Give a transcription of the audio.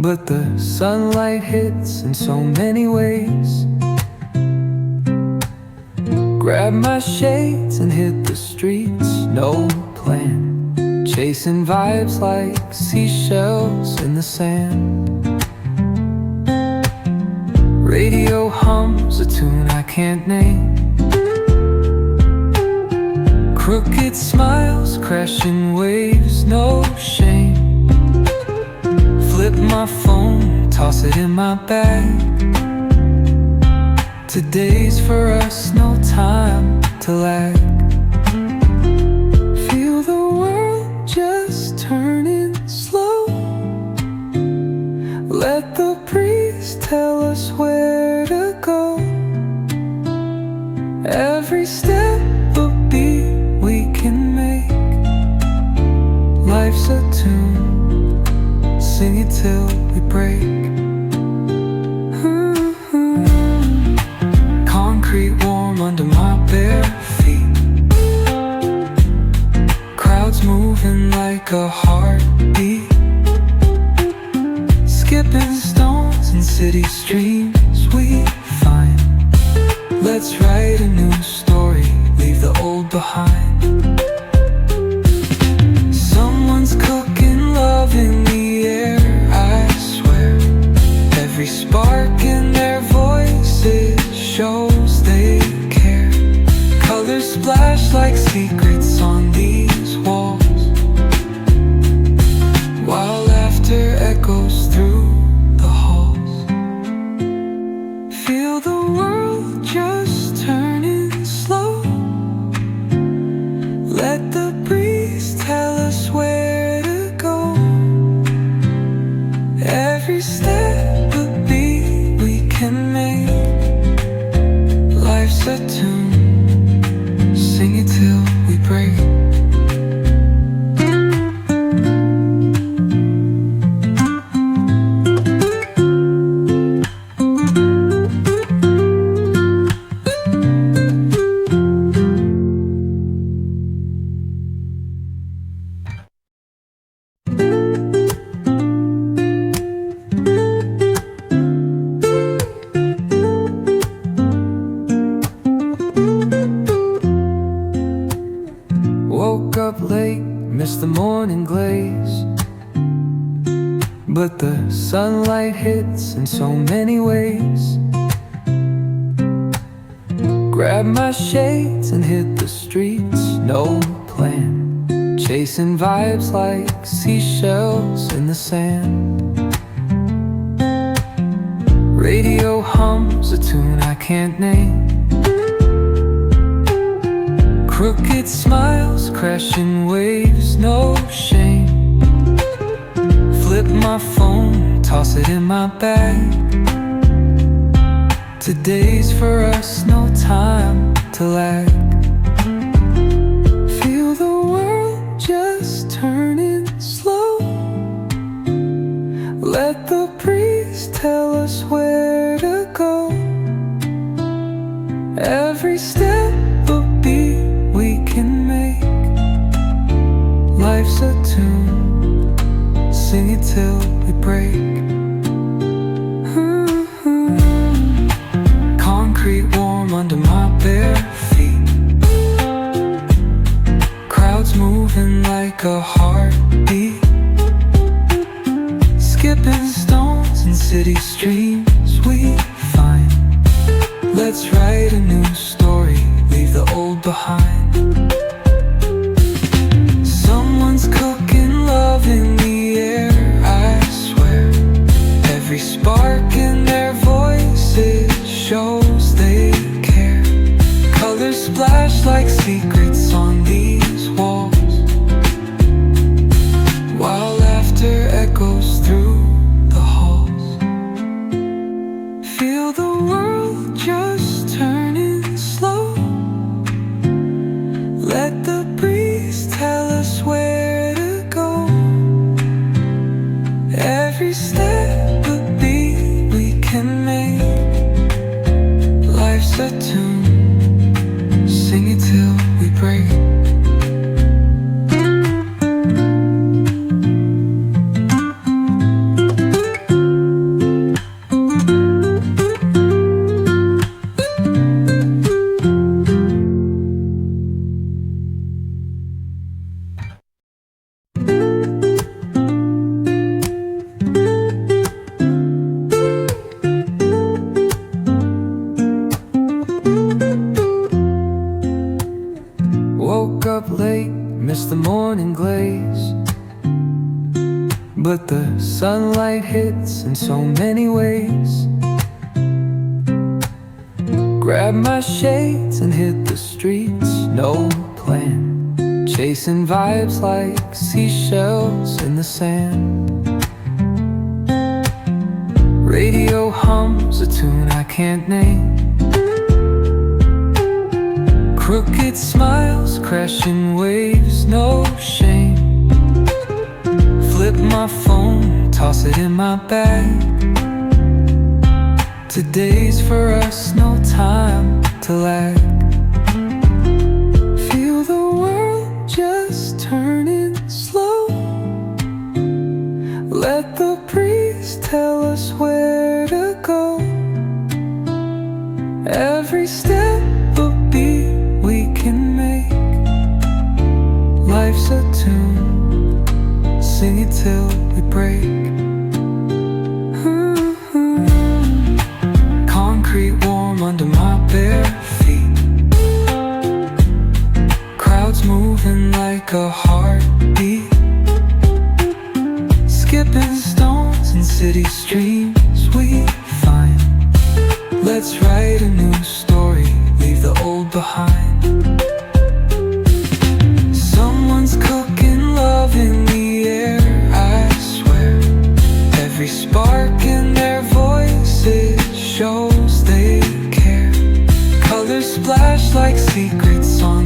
but the sunlight hits in so many ways. Grab my shades and hit the streets, no plan, chasing vibes like seashells in the sand. Radio hums a tune I can't name. Crooked smiles, crashing waves, no shame. Flip my phone, toss it in my bag. Today's for us, no time to lag. Feel the world just turning slow. Let the breeze tell us where to go. Every step a beat we can make. Life's a tune, sing it till we break. Concrete warm under my bare feet. Crowds moving like a heartbeat. Skipping stones in city streams we find. Let's write a new story, leave the old behind. Someone's cooking love in the air, I swear. Every spark in their voices shows they care. Colors splash like secrets on these walls, while laughter echoes through the halls. Feel the world just turning slow. Let the breeze tell us where to go. Every step a beat we can make. Life's a tune, sing it till we break. Woke up late, missed the morning glaze, but the sunlight hits in so many ways. Grab my shades and hit the streets, no plan, chasing vibes like seashells in the sand. Radio hums a tune I can't name. Crooked smiles, crashing waves, no shame. Flip my phone, toss it in my bag. Today's for us, no time to lag. Feel the world just turning slow. Let the breeze tell us where to go. Every step a beat we can make. Life's a tune, sing it till we break. Concrete warm under my bare feet. Crowds moving like a heartbeat. Skipping stones in city streams we find. Let's write a new story, leave the old behind. Someone's cooking love in the air, I swear. Every spark in their voices shows they care. Colors splash like secrets on these walls, while laughter echoes through the halls. Feel the world just turning slow. Let the breeze tell us where to go. Every step a beat we can make. Life's a tune, sing it till we break. but the sunlight hits in so many ways. Grab my shades and hit the streets, no plan. Chasing vibes like seashells in the sand. Radio hums a tune I can't name. Crooked smiles, crashing waves, no shame. Flip my phone, toss it in my bag. Today's for us, no time to lag. Feel the world just turning slow. Let the breeze tell us where to go. Every step a beat we can make. Life's a tune, sing it till we break. Concrete warm under my bare feet. Crowds moving like a heartbeat. Skipping stones in city streams we find. Let's write a new story, leave the old behind. Someone's cooking love in the air, I swear. Every spark in their voice, it shows they care. Colors splash like secrets on